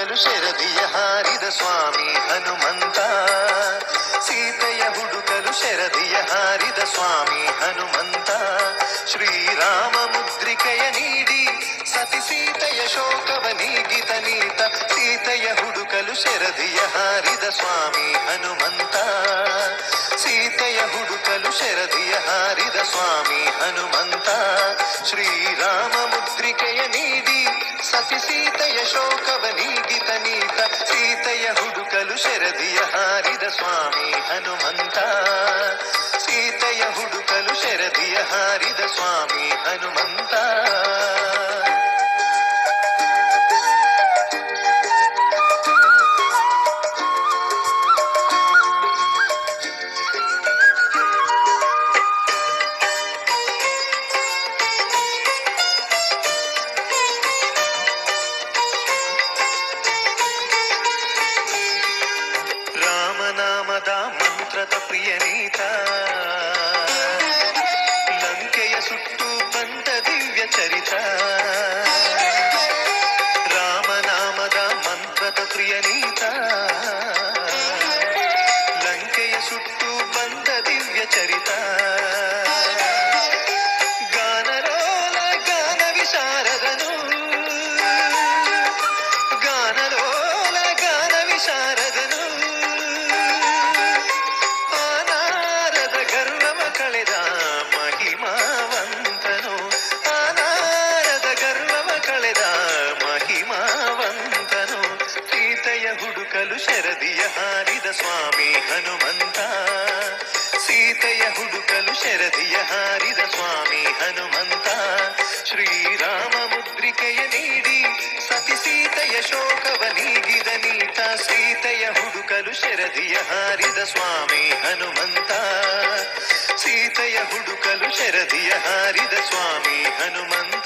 ಹುಡುಕಲು ಶರದಿಯ ಹಾರಿದ ಸ್ವಾಮಿ ಹನುಮಂತ. ಸೀತೆಯ ಹುಡುಕಲು ಶರದಿಯ ಹಾರಿದ ಸ್ವಾಮಿ ಹನುಮಂತ. ಶ್ರೀರಾಮ ಮುದ್ರಿಕೆಯ ನೀಡಿ ಸತಿ ಸೀತೆಯ ಶೋಕವ ನೀಗಿತ ನೀತ. ಸೀತೆಯ ಹುಡುಕಲು ಶರದಿಯ ಹಾರಿದ ಸ್ವಾಮಿ ಹನುಮಂತ. ಸೀತೆಯ ಹುಡುಕಲು ಶರದಿಯ ಹಾರಿದ ಸ್ವಾಮಿ ಹನುಮಂತ. ಶ್ರೀರಾಮ ಮುದ್ರಿಕೆಯ ನೀಡಿ ಸತಿ ಸೀತೆಯ ಶೋಕವ ನೀಗಿತ ನೀತ. ಸೀತೆಯ ಹುಡುಕಲು ಶರದಿಯ ಹಾರಿದ ಸ್ವಾಮಿ ಹನುಮಂತ. ಸೀತೆಯ ಹುಡುಕಲು ಶರದಿಯ ಹಾರಿದ ಸ್ವಾಮಿ ಹನುಮಂತ. ರಾಮನಾಮದ ಮಂತ್ರದ ಪ್ರಿಯನೀತ. ಲಂಕೆಯ ಸುಟ್ಟು ಬಂದ ದಿವ್ಯ ಚರಿತ. ರಾಮನಾಮದ ಮಂತ್ರದ ಪ್ರಿಯನೀತ. ಲಂಕೆಯ ಸುಟ್ಟು ಬಂದ ದಿವ್ಯ ಚರಿತ. ಗಾನಲೋಲ ಗಾನ ವಿಶಾರದನು. ಗಾನಲೋಲ ಗಾನ ವಿಶಾರದನು. ಕಳೆದ ಮಹಿಮಾವಂತನು. ಅನಾರದ ಗರ್ವವ ಕಳೆದ ಮಹಿಮಾವಂತನು. ಸೀತೆಯ ಹುಡುಕಲು ಶರದಿಯ ಹಾರಿದ ಸ್ವಾಮಿ ಹನುಮಂತ. ಸೀತೆಯ ಹುಡುಕಲು ಶರದಿಯ ಹಾರಿದ ಸ್ವಾಮಿ ಹನುಮಂತ. ಶ್ರೀರಾಮ ಮುದ್ರಿಕೆಯ ನೀಡಿ ಸತಿ ಸೀತೆಯ ಶೋಕವ ನೀಗಿದ ನೀತ. ಸೀತೆಯ ಹುಡುಕಲು ಶರದಿಯ ಹಾರಿದ ಸ್ವಾಮಿ ಹನುಮಂತ. ಸೀತೆಯ ಹುಡುಕಲು ಶರದಿಯ ಹಾರಿದ ಸ್ವಾಮಿ ಹನುಮಂತ.